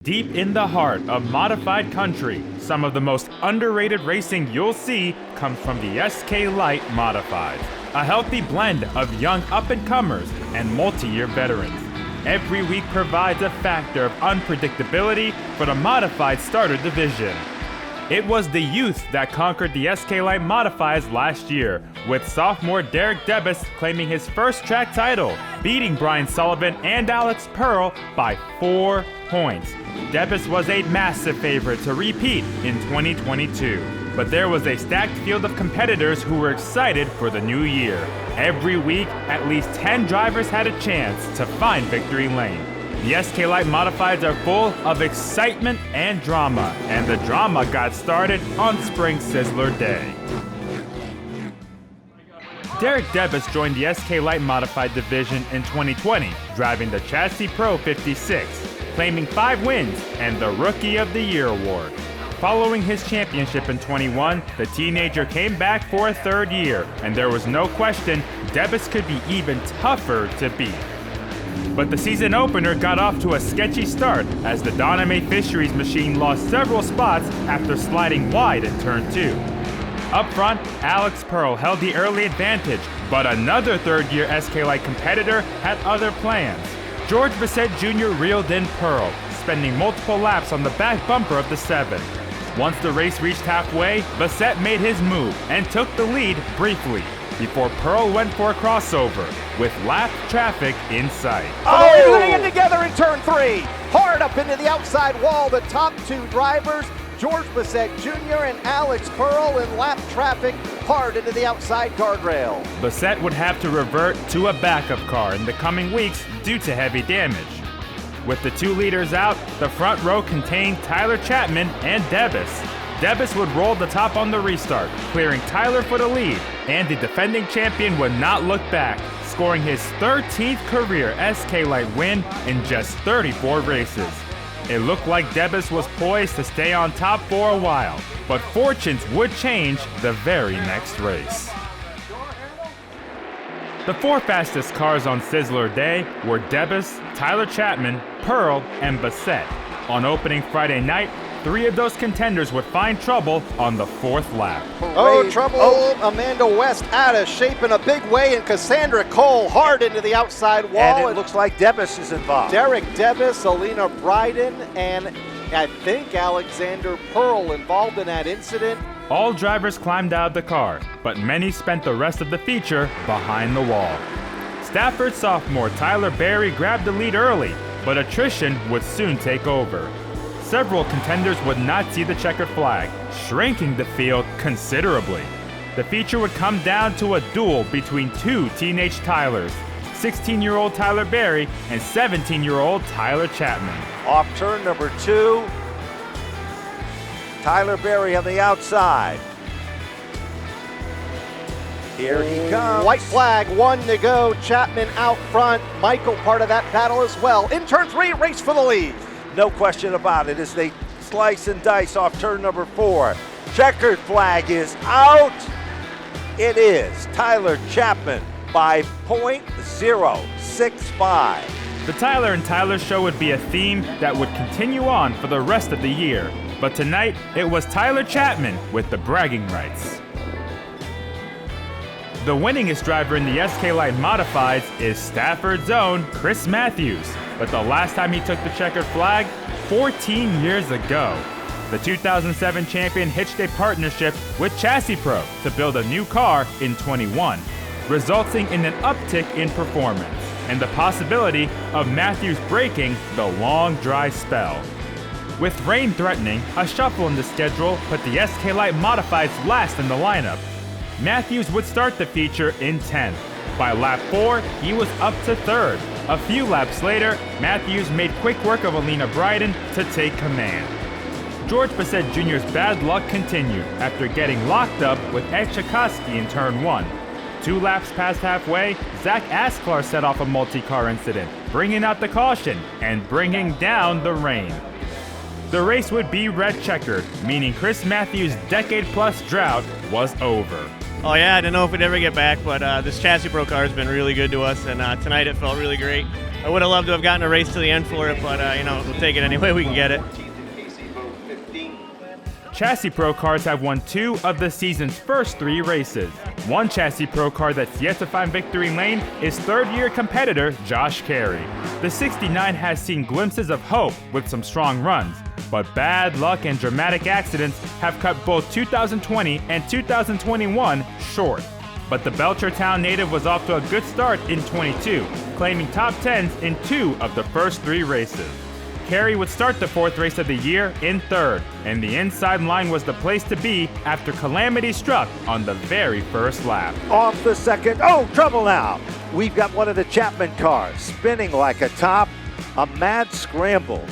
Deep in the heart of modified country, some of the most underrated racing you'll see comes from the SK Light Modifieds, a healthy blend of young up-and-comers and multi-year veterans. Every week provides a factor of unpredictability for the modified starter division. It was the youth that conquered the SK Light Modifieds last year, with sophomore Derek Debus claiming his first track title, beating Brian Sullivan and Alex Pearl by 4 points. Debus was a massive favorite to repeat in 2022, but there was a stacked field of competitors who were excited for the new year. Every week, at least 10 drivers had a chance to find victory lane. The SK Light Modifieds are full of excitement and drama, and the drama got started on Spring Sizzler Day. Derek Debus joined the SK Light Modified division in 2020, driving the Chassis Pro 56, claiming 5 wins and the Rookie of the Year award. Following his championship in 21, the teenager came back for a 3rd year, and there was no question Debus could be even tougher to beat. But the season opener got off to a sketchy start as the Doname Fisheries machine lost several spots after sliding wide in turn 2. Up front, Alex Pearl held the early advantage, but another 3rd-year SK Light competitor had other plans. George Bassett Jr. reeled in Pearl, spending multiple laps on the back bumper of the 7. Once the race reached halfway, Bassett made his move and took the lead briefly, before Pearl went for a crossover, with lap traffic in sight. Oh, they're getting together in turn 3. Hard up into the outside wall, the top 2 drivers, George Bassett Jr. and Alex Pearl, in lap traffic hard into the outside guardrail. Bassett would have to revert to a backup car in the coming weeks due to heavy damage. With the 2 leaders out, the front row contained Tyler Chapman and Debus. Debus would roll the top on the restart, clearing Tyler for the lead, and the defending champion would not look back, scoring his 13th career SK Light win in just 34 races. It looked like Debus was poised to stay on top for a while, but fortunes would change the very next race. The 4 fastest cars on Sizzler Day were Debus, Tyler Chapman, Pearl, and Bassett. On opening Friday night, 3 of those contenders would find trouble on the 4th lap. Oh, trouble. Amanda West out of shape in a big way, and Cassandra Cole hard into the outside wall. And it looks like Debus is involved. Derek Debus, Alina Bryden, and I think Alexander Pearl involved in that incident. All drivers climbed out of the car, but many spent the rest of the feature behind the wall. Stafford sophomore Tyler Berry grabbed the lead early, but attrition would soon take over. Several contenders would not see the checkered flag, shrinking the field considerably. The feature would come down to a duel between 2 teenage Tylers, 16-year-old Tyler Berry and 17-year-old Tyler Chapman. Off turn number 2, Tyler Berry on the outside. Here he comes. White flag, 1 to go. Chapman out front. Michael part of that battle as well. In turn 3, race for the lead. No question about it as they slice and dice off turn number 4. Checkered flag is out. It is Tyler Chapman by .065. The Tyler and Tyler show would be a theme that would continue on for the rest of the year, but tonight it was Tyler Chapman with the bragging rights. The winningest driver in the SK Light Modifieds is Stafford's own Chris Matthews, but the last time he took the checkered flag, 14 years ago. The 2007 champion hitched a partnership with Chassis Pro to build a new car in 21, resulting in an uptick in performance and the possibility of Matthews breaking the long dry spell. With rain threatening, a shuffle in the schedule put the SK Light Modifieds last in the lineup. Matthews would start the feature in 10th. By lap 4, he was up to 3rd. A few laps later, Matthews made quick work of Alina Bryden to take command. George Bassett Jr.'s bad luck continued after getting locked up with Ed Chakosky in turn 1. 2 laps past halfway, Zach Asklar set off a multi-car incident, bringing out the caution and bringing down the rain. The race would be red checkered, meaning Chris Matthews' decade-plus drought was over. Oh yeah, I didn't know if we'd ever get back, but this Chassis Pro car has been really good to us, and tonight it felt really great. I would have loved to have gotten a race to the end for it, but we'll take it any way we can get it. Chassis Pro cars have won 2 of the season's first 3 races. One Chassis Pro car that's yet to find victory lane is third-year competitor Josh Carey. The 69 has seen glimpses of hope with some strong runs, but bad luck and dramatic accidents have cut both 2020 and 2021 short. But the Belchertown native was off to a good start in 22, claiming top 10s in 2 of the first 3 races. Carey would start the 4th race of the year in 3rd, and the inside line was the place to be after calamity struck on the very first lap. Off the second. Oh, trouble now. We've got one of the Chapman cars spinning like a top. A mad scramble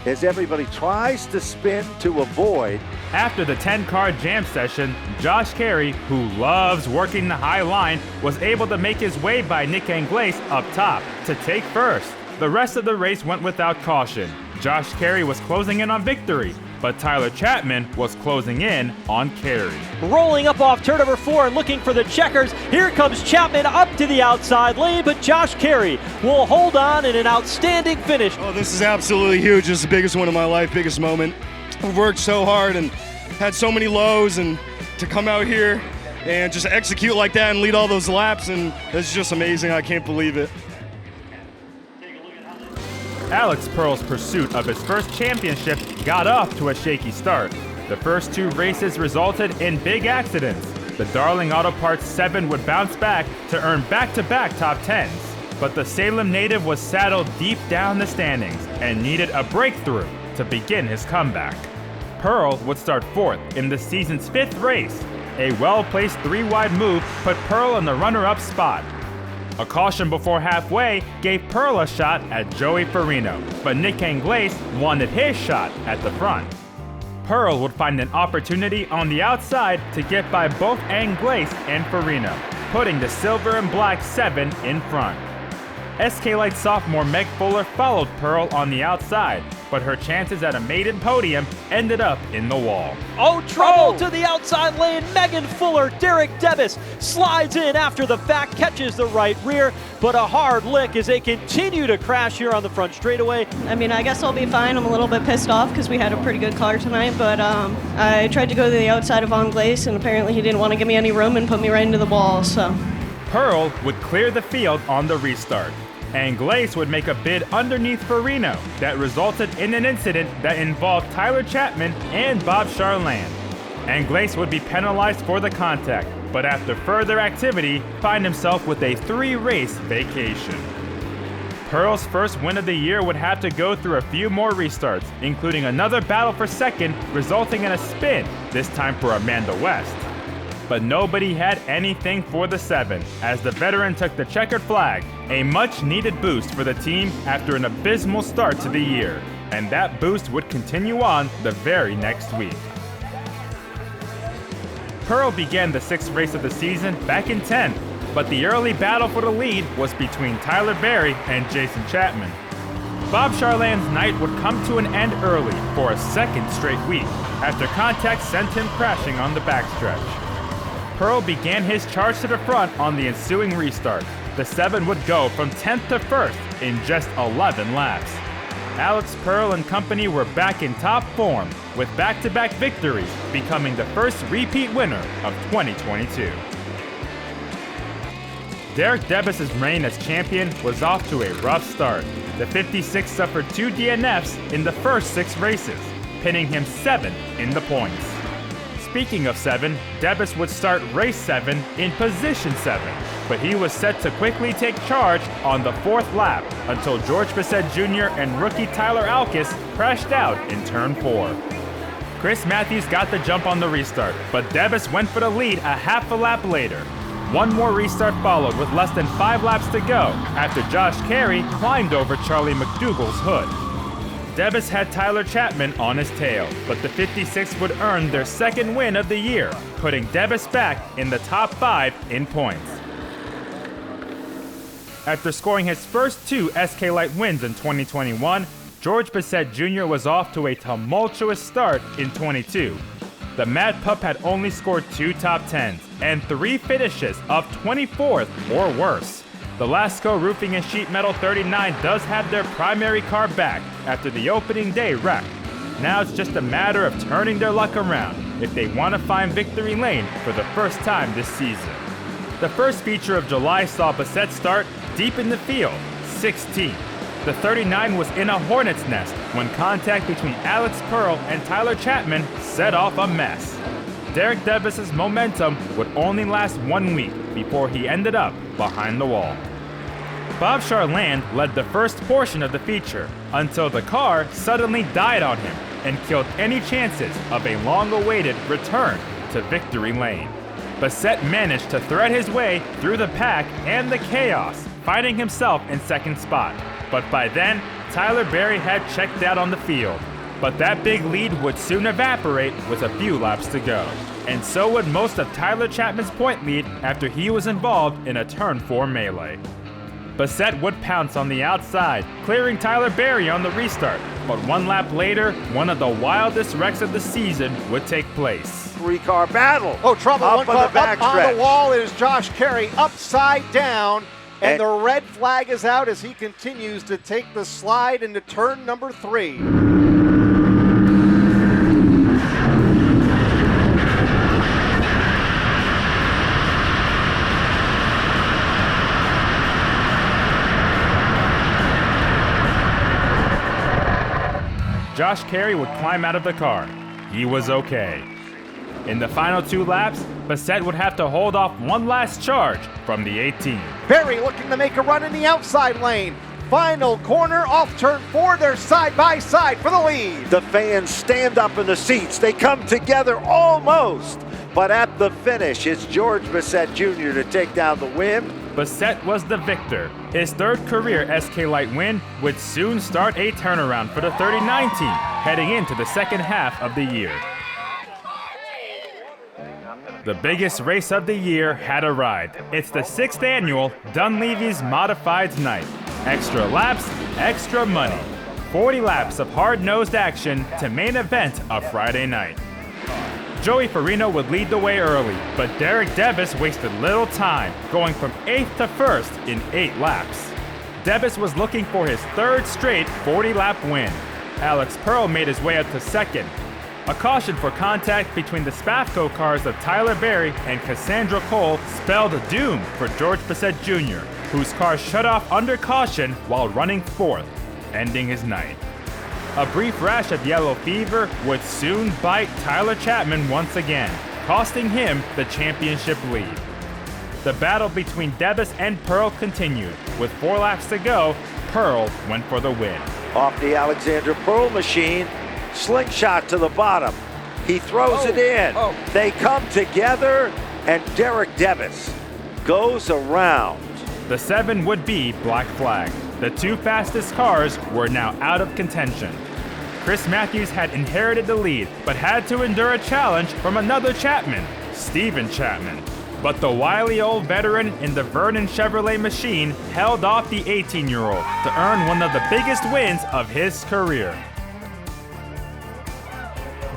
as everybody tries to spin to avoid. After the 10-car jam session, Josh Carey, who loves working the high line, was able to make his way by Nick Anglaise up top to take first. The rest of the race went without caution. Josh Carey was closing in on victory, but Tyler Chapman was closing in on Carey. Rolling up off turn number 4 and looking for the checkers. Here comes Chapman up to the outside lane, but Josh Carey will hold on in an outstanding finish. Oh, this is absolutely huge. This is the biggest one of my life, biggest moment. We've worked so hard and had so many lows, and to come out here and just execute like that and lead all those laps, and it's just amazing. I can't believe it. Alex Pearl's pursuit of his first championship got off to a shaky start. The first 2 races resulted in big accidents. The Darling Auto Parts 7 would bounce back to earn back-to-back top 10s. But the Salem native was saddled deep down the standings and needed a breakthrough to begin his comeback. Pearl would start 4th in the season's 5th race. A well-placed 3-wide move put Pearl in the runner-up spot. A caution before halfway gave Pearl a shot at Joey Farino, but Nick Anglaise wanted his shot at the front. Pearl would find an opportunity on the outside to get by both Anglaise and Farino, putting the silver and black 7 in front. SK Light sophomore Meg Fuller followed Pearl on the outside, but her chances at a maiden podium ended up in the wall. Oh, trouble to the outside lane. Megan Fuller, Derek Debus slides in after the fact, catches the right rear, but a hard lick as they continue to crash here on the front straightaway. I mean, I guess I'll be fine. I'm a little bit pissed off because we had a pretty good car tonight, but I tried to go to the outside of Anglaise, and apparently he didn't want to give me any room and put me right into the wall, so. Pearl would clear the field on the restart. Anglaise would make a bid underneath Farino that resulted in an incident that involved Tyler Chapman and Bob Charland. Anglaise would be penalized for the contact, but after further activity, find himself with a 3-race vacation. Pearl's first win of the year would have to go through a few more restarts, including another battle for second, resulting in a spin, this time for Amanda West. But nobody had anything for the 7, as the veteran took the checkered flag, a much-needed boost for the team after an abysmal start to the year, and that boost would continue on the very next week. Pearl began the 6th race of the season back in 10th, but the early battle for the lead was between Tyler Berry and Jason Chapman. Bob Charland's night would come to an end early for a second straight week, after contact sent him crashing on the backstretch. Pearl began his charge to the front on the ensuing restart. The 7 would go from 10th to 1st in just 11 laps. Alex Pearl and company were back in top form, with back-to-back victories, becoming the first repeat winner of 2022. Derek Debus' reign as champion was off to a rough start. The 56 suffered 2 DNFs in the first 6 races, pinning him 7th in the points. Speaking of 7, Debus would start race 7 in position 7, but he was set to quickly take charge on the 4th lap until George Bissett Jr. and rookie Tyler Alkis crashed out in turn 4. Chris Matthews got the jump on the restart, but Debus went for the lead a half a lap later. One more restart followed with less than 5 laps to go after Josh Carey climbed over Charlie McDougall's hood. Debus had Tyler Chapman on his tail, but the 56 would earn their 2nd win of the year, putting Debus back in the top 5 in points. After scoring his first 2 SK Light wins in 2021, George Bissett Jr. was off to a tumultuous start in 22. The Mad Pup had only scored 2 top 10s and 3 finishes of 24th or worse. The Lasco Roofing and Sheet Metal 39 does have their primary car back after the opening day wreck. Now it's just a matter of turning their luck around if they want to find victory lane for the first time this season. The first feature of July saw Bassett start deep in the field, 16th. The 39 was in a hornet's nest when contact between Alex Pearl and Tyler Chapman set off a mess. Derek Devis's momentum would only last 1 week before he ended up behind the wall. Bob Charland led the first portion of the feature until the car suddenly died on him and killed any chances of a long-awaited return to victory lane. Bassett managed to thread his way through the pack and the chaos, finding himself in second spot. But by then, Tyler Berry had checked out on the field. But that big lead would soon evaporate with a few laps to go. And so would most of Tyler Chapman's point lead after he was involved in a turn 4 melee. Bassett would pounce on the outside, clearing Tyler Berry on the restart. But 1 lap later, one of the wildest wrecks of the season would take place. 3-car battle. Oh, trouble. Up One car on the up on backstretch. the wall is Josh Carey upside down. And And- the red flag is out as he continues to take the slide into turn number 3. Josh Carey would climb out of the car. He was okay. In the final 2 laps, Bassett would have to hold off one last charge from the 18. Berry looking to make a run in the outside lane. Final corner off turn 4. They're side by side for the lead. The fans stand up in the seats. They come together almost. But at the finish, it's George Bassett Jr. to take down the win. Bassett was the victor. His 3rd career SK Light win would soon start a turnaround for the 39 team, heading into the second half of the year. The biggest race of the year had arrived. It's the 6th annual Dunleavy's Modifieds Night. Extra laps, extra money. 40 laps of hard-nosed action to main event of Friday night. Joey Farino would lead the way early, but Derek Devis wasted little time, going from 8th to 1st in 8 laps. Devis was looking for his 3rd straight 40-lap win. Alex Pearl made his way up to 2nd. A caution for contact between the Spafco cars of Tyler Berry and Cassandra Cole spelled doom for George Bassett Jr., whose car shut off under caution while running 4th, ending his night. A brief rash of yellow fever would soon bite Tyler Chapman once again, costing him the championship lead. The battle between Devis and Pearl continued. With 4 laps to go, Pearl went for the win. Off the Alexander Pearl machine, slingshot to the bottom. He throws it in. They come together, and Derek Devis goes around. The 7 would be Black Flag. The 2 fastest cars were now out of contention. Chris Matthews had inherited the lead, but had to endure a challenge from another Chapman, Steven Chapman. But the wily old veteran in the Vernon Chevrolet machine held off the 18-year-old to earn one of the biggest wins of his career.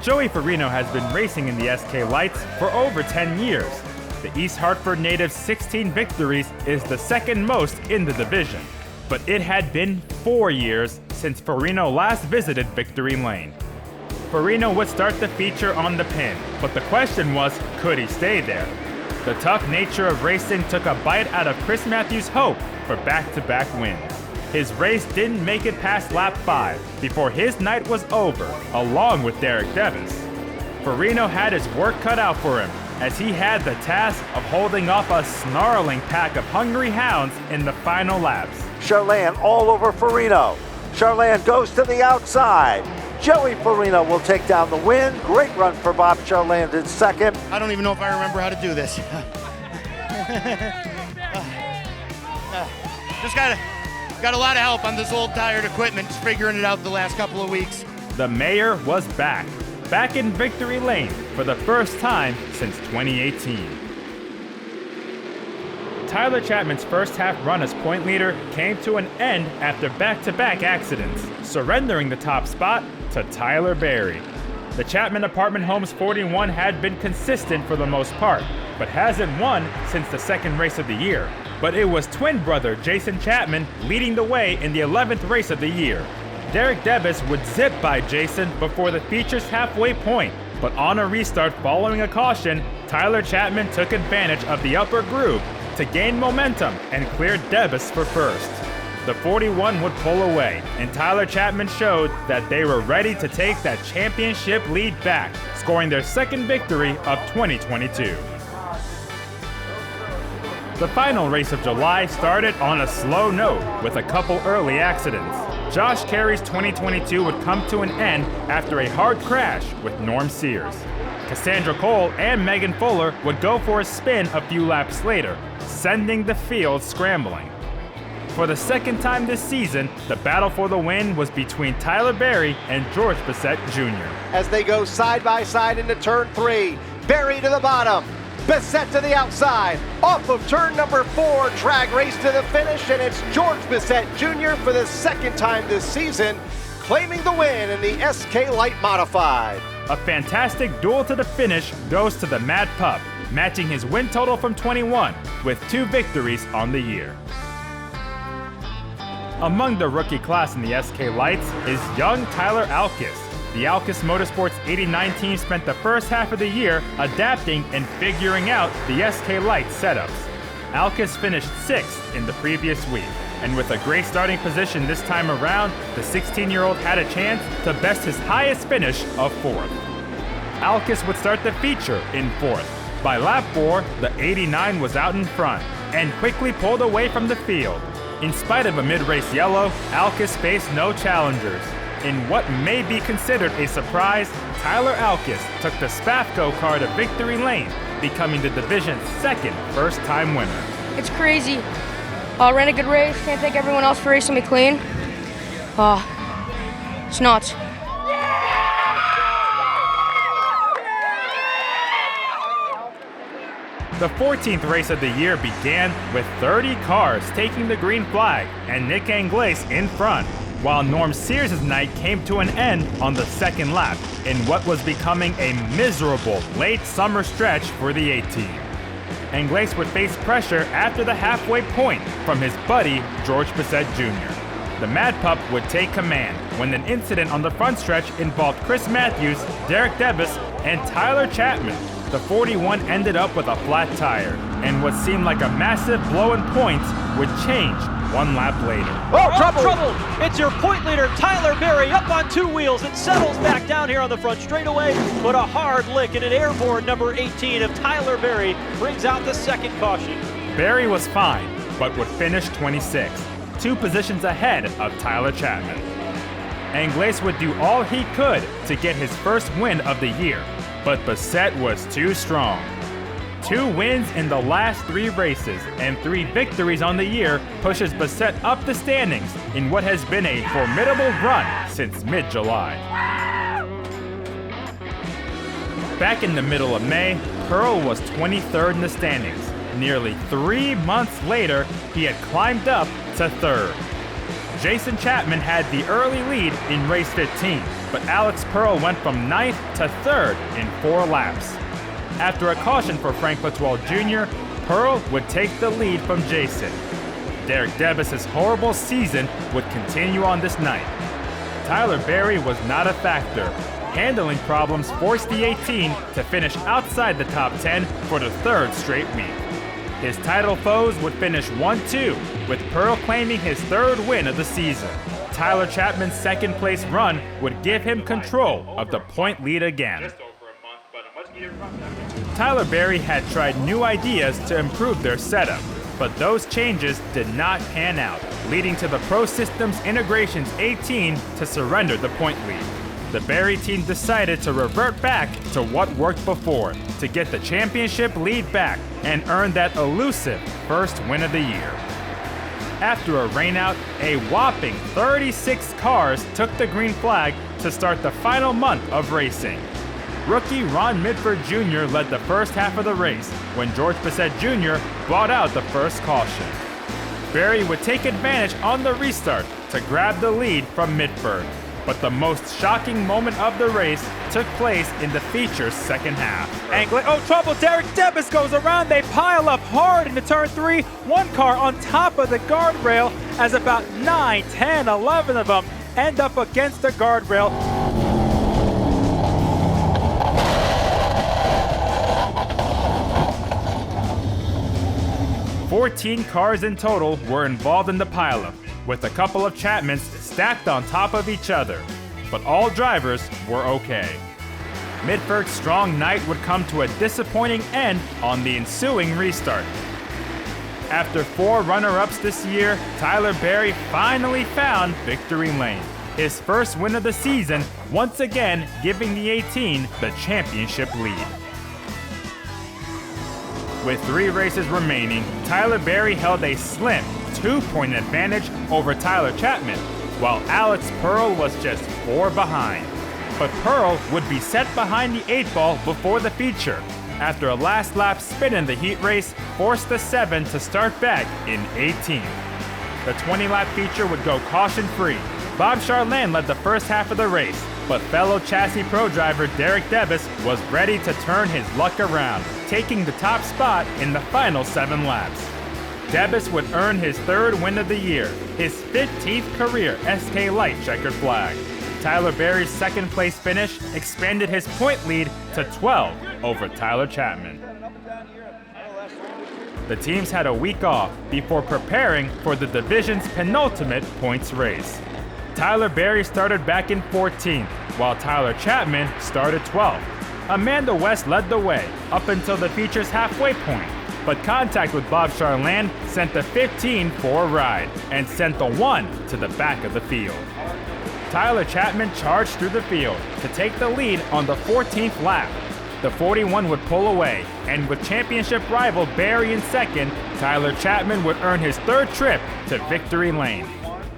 Joey Farino has been racing in the SK Lights for over 10 years. The East Hartford native's 16 victories is the 2nd most in the division. But it had been 4 years since Farino last visited Victory Lane. Farino would start the feature on the pin, but the question was, could he stay there? The tough nature of racing took a bite out of Chris Matthews' hope for back-to-back wins. His race didn't make it past lap 5 before his night was over, along with Derek Devis. Farino had his work cut out for him, as he had the task of holding off a snarling pack of hungry hounds in the final laps. Charland all over Farino. Charland goes to the outside. Joey Farino will take down the win. Great run for Bob Charland in 2nd. I don't even know if I remember how to do this. Just got a lot of help on this old tired equipment, just figuring it out the last couple of weeks. The mayor was back in Victory Lane for the first time since 2018. Tyler Chapman's first half run as point leader came to an end after back-to-back accidents, surrendering the top spot to Tyler Berry. The Chapman Apartment Homes 41 had been consistent for the most part, but hasn't won since the 2nd race of the year. but it was twin brother Jason Chapman leading the way in the 11th race of the year. Derek Debus would zip by Jason before the feature's halfway point, but on a restart following a caution, Tyler Chapman took advantage of the upper groove to gain momentum and cleared Debus for first. The 41 would pull away, and Tyler Chapman showed that they were ready to take that championship lead back, scoring their second victory of 2022. The final race of July started on a slow note with a couple early accidents. Josh Carey's 2022 would come to an end after a hard crash with Norm Sears. Cassandra Cole and Megan Fuller would go for a spin a few laps later, sending the field scrambling. For the second time this season, the battle for the win was between Tyler Berry and George Bissett Jr. As they go side by side into turn 3, Berry to the bottom, Bissett to the outside, off of turn number 4, drag race to the finish, and it's George Bissett Jr. for the second time this season, claiming the win in the SK Light Modified. A fantastic duel to the finish goes to the Mad Pup, matching his win total from 21 with 2 victories on the year. Among the rookie class in the SK Lights is young Tyler Alkis. The Alkis Motorsports 89 team spent the first half of the year adapting and figuring out the SK Lights setups. Alkis finished 6th in the previous week, and with a great starting position this time around, the 16-year-old had a chance to best his highest finish of 4th. Alkis would start the feature in 4th. By lap 4, the 89 was out in front and quickly pulled away from the field. In spite of a mid-race yellow, Alkis faced no challengers. In what may be considered a surprise, Tyler Alkis took the Spafco car to victory lane, becoming the division's second first-time winner. It's crazy. Ran a good race. Can't thank everyone else for racing me clean. It's nuts. The 14th race of the year began with 30 cars taking the green flag and Nick Anglaise in front, while Norm Sears' night came to an end on the second lap in what was becoming a miserable late summer stretch for the 18. Anglaise would face pressure after the halfway point from his buddy George Bissett Jr. The Mad Pup would take command when an incident on the front stretch involved Chris Matthews, Derek Debus, and Tyler Chapman. The 41 ended up with a flat tire, and what seemed like a massive blow in points would change one lap later. Oh, trouble! It's your point leader, Tyler Berry, up on 2 wheels. It settles back down here on the front straightaway, but a hard lick and an airborne number 18 of Tyler Berry brings out the second caution. Berry was fine, but would finish 26th, 2 positions ahead of Tyler Chapman. Anglaise would do all he could to get his first win of the year, but Bissett was too strong. 2 wins in the last 3 races and 3 victories on the year pushes Bissett up the standings in what has been a formidable run since mid-July. Back in the middle of May, Pearl was 23rd in the standings. Nearly 3 months later, he had climbed up to 3rd. Jason Chapman had the early lead in race 15, but Alex Pearl went from 9th to 3rd in 4 laps. After a caution for Frank Latoile Jr., Pearl would take the lead from Jason. Derek Debus' horrible season would continue on this night. Tyler Berry was not a factor. Handling problems forced the 18 to finish outside the top 10 for the 3rd straight week. His title foes would finish 1-2, with Pearl claiming his 3rd win of the season. Tyler Chapman's 2nd place run would give him control of the point lead again. Tyler Berry had tried new ideas to improve their setup, but those changes did not pan out, leading to the Pro Systems Integrations 18 to surrender the point lead. The Berry team decided to revert back to what worked before, to get the championship lead back and earn that elusive first win of the year. After a rainout, a whopping 36 cars took the green flag to start the final month of racing. Rookie Ron Midford Jr. led the first half of the race when George Bissett Jr. brought out the first caution. Berry would take advantage on the restart to grab the lead from Midford. But the most shocking moment of the race took place in the feature's second half. Trouble. Derek Debus goes around. They pile up hard into turn 3. One car on top of the guardrail as about 9, 10, 11 of them end up against the guardrail. "14 cars in total were involved in the pileup, with a couple of Chapmans stacked on top of each other, but all drivers were okay. Midford's strong night would come to a disappointing end on the ensuing restart. After 4 runner-ups this year, Tyler Berry finally found victory lane, his first win of the season, once again giving the 18 the championship lead. With 3 races remaining, Tyler Berry held a slim 2-point advantage over Tyler Chapman, while Alex Pearl was just 4 behind. But Pearl would be set behind the 8 ball before the feature, after a last lap spin in the heat race forced the 7 to start back in 18th. The 20-lap feature would go caution-free. Bob Charland led the first half of the race, but fellow Chassis Pro driver Derek Debus was ready to turn his luck around, taking the top spot in the final 7 laps. Debus would earn his 3rd win of the year, his 15th career SK Light checkered flag. Tyler Berry's 2nd place finish expanded his point lead to 12 over Tyler Chapman. The teams had a week off before preparing for the division's penultimate points race. Tyler Berry started back in 14th, while Tyler Chapman started 12th. Amanda West led the way up until the feature's halfway point, but contact with Bob Charland sent the 15 for a ride and sent the 1 to the back of the field. Tyler Chapman charged through the field to take the lead on the 14th lap. The 41 would pull away, and with championship rival Berry in 2nd, Tyler Chapman would earn his 3rd trip to victory lane.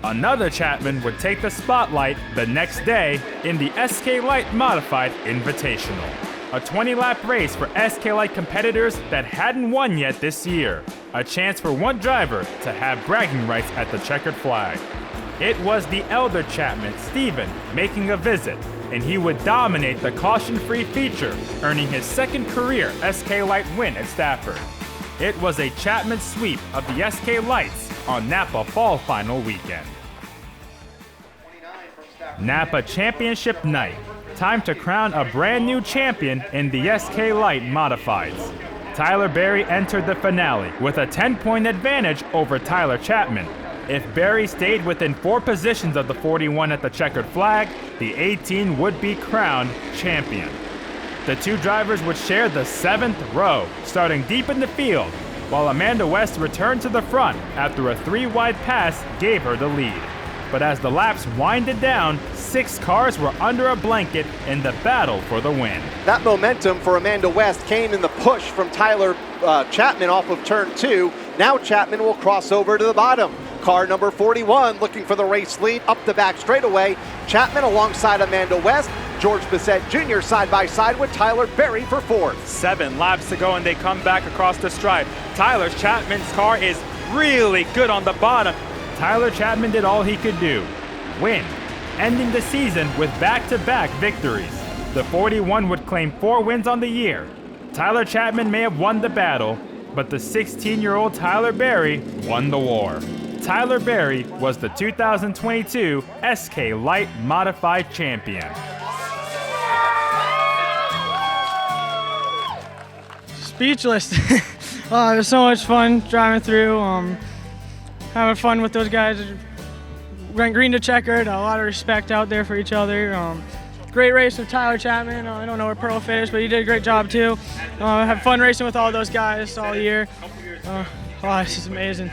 Another Chapman would take the spotlight the next day in the SK Light Modified Invitational, a 20-lap race for SK Light competitors that hadn't won yet this year, a chance for one driver to have bragging rights at the checkered flag. It was the elder Chapman, Steven, making a visit, and he would dominate the caution-free feature, earning his 2nd career SK Light win at Stafford. It was a Chapman sweep of the SK Lights on Napa Fall Final weekend. Napa Championship Night. Time to crown a brand new champion in the SK Light Modifieds. Tyler Berry entered the finale with a 10-point advantage over Tyler Chapman. If Berry stayed within 4 positions of the 41 at the checkered flag, the 18 would be crowned champion. The 2 drivers would share the 7th row, starting deep in the field, while Amanda West returned to the front after a 3-wide pass gave her the lead. But as the laps winded down, 6 cars were under a blanket in the battle for the win. That momentum for Amanda West came in the push from Tyler Chapman off of turn 2. Now Chapman will cross over to the bottom. Car number 41 looking for the race lead up the back straightaway. Chapman alongside Amanda West. George Bissett Jr. side by side with Tyler Berry for 4th. 7 laps to go and they come back across the stripe. Tyler Chapman's car is really good on the bottom. Tyler Chapman did all he could do, win, ending the season with back-to-back victories. The 41 would claim 4 wins on the year. Tyler Chapman may have won the battle, but the 16-year-old Tyler Berry won the war. Tyler Berry was the 2022 SK Light Modified Champion. Speechless. It was so much fun driving through, having fun with those guys. Went green to checkered, a lot of respect out there for each other. Great race with Tyler Chapman. I don't know where Pearl finished, but he did a great job too. Had fun racing with all those guys all year. It's just amazing.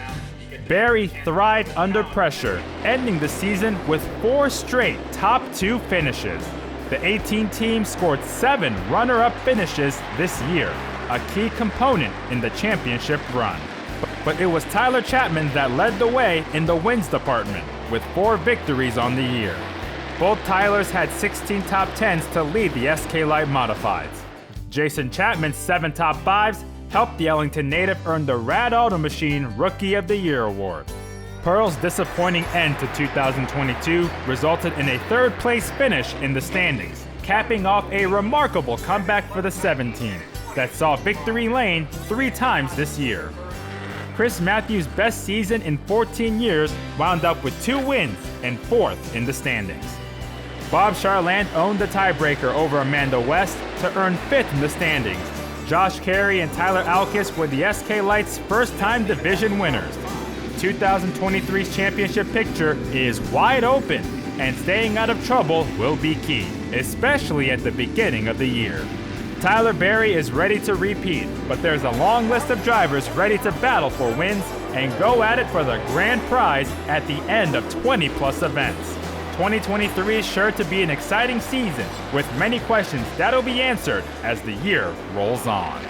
Berry thrived under pressure, ending the season with 4 straight top 2 finishes. The 18 team scored 7 runner-up finishes this year, a key component in the championship run. But it was Tyler Chapman that led the way in the wins department, with 4 victories on the year. Both Tylers had 16 top 10s to lead the SK Light Modifieds. Jason Chapman's 7 top 5s helped the Ellington native earn the Rad Auto Machine Rookie of the Year award. Pearl's disappointing end to 2022 resulted in a third-place finish in the standings, capping off a remarkable comeback for the 7 team that saw victory lane 3 times this year. Chris Matthews' best season in 14 years wound up with 2 wins and 4th in the standings. Bob Charland owned the tiebreaker over Amanda West to earn 5th in the standings. Josh Carey and Tyler Alkis were the SK Lights' first-time division winners. 2023's championship picture is wide open, and staying out of trouble will be key, especially at the beginning of the year. Tyler Berry is ready to repeat, but there's a long list of drivers ready to battle for wins and go at it for the grand prize at the end of 20-plus events. 2023 is sure to be an exciting season with many questions that'll be answered as the year rolls on.